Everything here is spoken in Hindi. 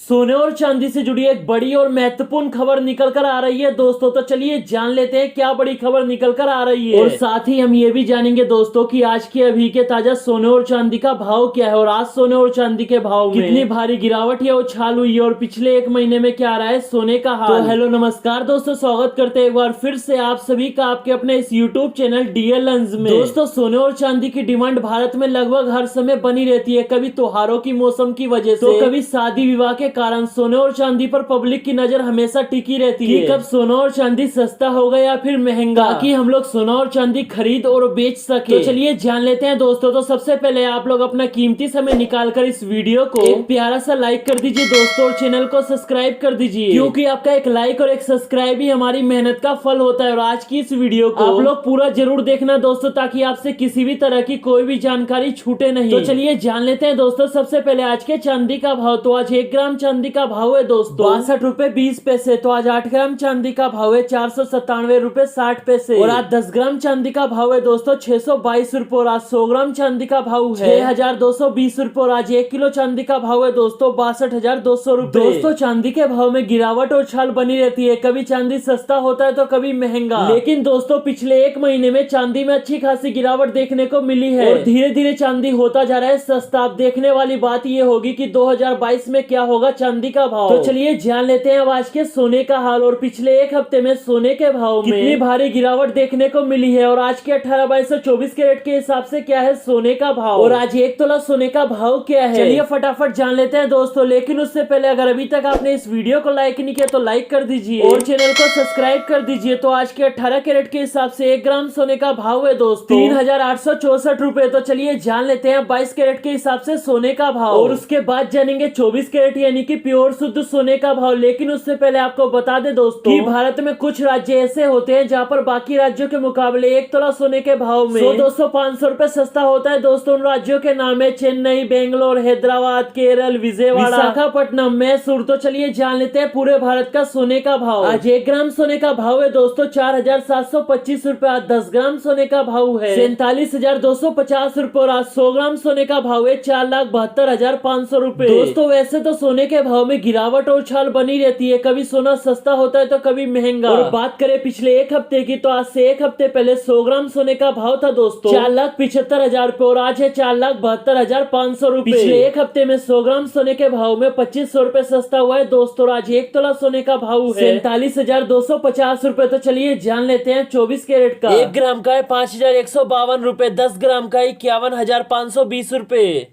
सोने और चांदी से जुड़ी एक बड़ी और महत्वपूर्ण खबर निकल कर आ रही है दोस्तों। तो चलिए जान लेते हैं क्या बड़ी खबर निकल कर आ रही है, और साथ ही हम ये भी जानेंगे दोस्तों कि आज के अभी के ताजा सोने और चांदी का भाव क्या है, और आज सोने और चांदी के भाव में कितनी भारी गिरावट या उछाल हुई है, और पिछले एक महीने में क्या रहा है सोने का हाल। तो हेलो नमस्कार दोस्तों, स्वागत करते हैं एक बार फिर से आप सभी का आपके अपने इस यूट्यूब चैनल डीएल लेंस में। दोस्तों, सोने और चांदी की डिमांड भारत में लगभग हर समय बनी रहती है, कभी त्योहारों की मौसम की वजह से, तो कभी शादी विवाह के कारण सोने और चांदी पर पब्लिक की नजर हमेशा टिकी रहती है कि कब सोना और चांदी सस्ता होगा या फिर महंगा, ताकि हम लोग सोना और चांदी खरीद और बेच सके। तो चलिए जान लेते हैं दोस्तों। तो सबसे पहले आप लोग अपना कीमती समय निकाल कर इस वीडियो को एक प्यारा सा लाइक कर दीजिए दोस्तों, और चैनल को सब्सक्राइब कर दीजिए, क्योंकि आपका एक लाइक और एक सब्सक्राइब ही हमारी मेहनत का फल होता है। और आज की इस वीडियो को आप लोग पूरा जरूर देखना दोस्तों, ताकि आपसे किसी भी तरह की कोई भी जानकारी छूटे नहीं। तो चलिए जान लेते हैं दोस्तों। सबसे पहले आज के चांदी का भाव। तो आज 1 ग्राम चांदी का भाव है दोस्तों 62.20 रुपए। तो आज 8 ग्राम चांदी का भाव है 497.60 रुपए। और आज 10 ग्राम चांदी का भाव है दोस्तों 622 रुपए। और आज 100 ग्राम चांदी का भाव है 6220 रुपए। और आज 1 किलो चांदी का भाव है दोस्तों 62,200 रुपए। दोस्तों, चांदी के भाव में गिरावट और उछाल बनी रहती है, कभी चांदी सस्ता होता है तो कभी महंगा। लेकिन दोस्तों, पिछले एक महीने में चांदी में अच्छी खासी गिरावट देखने को मिली है, और धीरे धीरे चांदी होता जा रहा है सस्ता। अब देखने वाली बात ये होगी कि 2022 में क्या होगा चांदी का भाव। तो चलिए जान लेते हैं अब आज के सोने का हाल, और पिछले एक हफ्ते में सोने के भाव में कितनी भारी गिरावट देखने को मिली है, और आज के 18, 22 और 24 कैरेट के हिसाब से क्या है सोने का भाव, और आज 1 तोला सोने का भाव क्या है। चलिए फटाफट जान लेते हैं दोस्तों। लेकिन उससे पहले अगर अभी तक आपने इस वीडियो को लाइक नहीं किया तो लाइक कर दीजिए, और चैनल को सब्सक्राइब कर दीजिए। तो आज के 18 कैरेट के हिसाब से 1 ग्राम सोने का भाव है दोस्तों 3,864 रुपए। तो चलिए जान लेते हैं 22 कैरेट के हिसाब से सोने का भाव, और उसके बाद जानेंगे 24 कैरेट यानी कि प्योर शुद्ध सोने का भाव। लेकिन उससे पहले आपको बता दें दोस्तों कि भारत में कुछ राज्य ऐसे होते हैं जहां पर बाकी राज्यों के मुकाबले 1 तोला सोने के भाव में 100, 200, 500 रुपए सस्ता होता है दोस्तों। उन राज्यों के नाम है चेन्नई, बेंगलोर, हैदराबाद, केरल, विजयवाड़ा, विशाखापट्टनम, मैसूर। तो चलिए जान लेते हैं पूरे भारत का सोने का भाव। आज 1 ग्राम सोने का भाव है दोस्तों 4,725 रुपए। आज 10 ग्राम सोने का भाव है 47,250 रुपए। और आज 100 ग्राम सोने का भाव है 4,72,500 रुपए। दोस्तों, वैसे तो सोने के भाव में गिरावट और उछाल बनी रहती है, कभी सोना सस्ता होता है तो कभी महंगा। और बात करें पिछले एक हफ्ते की, तो आज से एक हफ्ते पहले 100 ग्राम सोने का भाव था दोस्तों 4,75,000 रुपए, और आज है 4,72,500 रुपए। पिछले एक हफ्ते में 100 ग्राम सोने के भाव में 2500 रुपए सस्ता हुआ है दोस्तों। आज 1 तोला सोने का भाव है 47,250 रुपए। तो चलिए जान लेते हैं 24 कैरेट का। 1 ग्राम का है 5,152 रुपए, 10 ग्राम का 51,520 रुपए।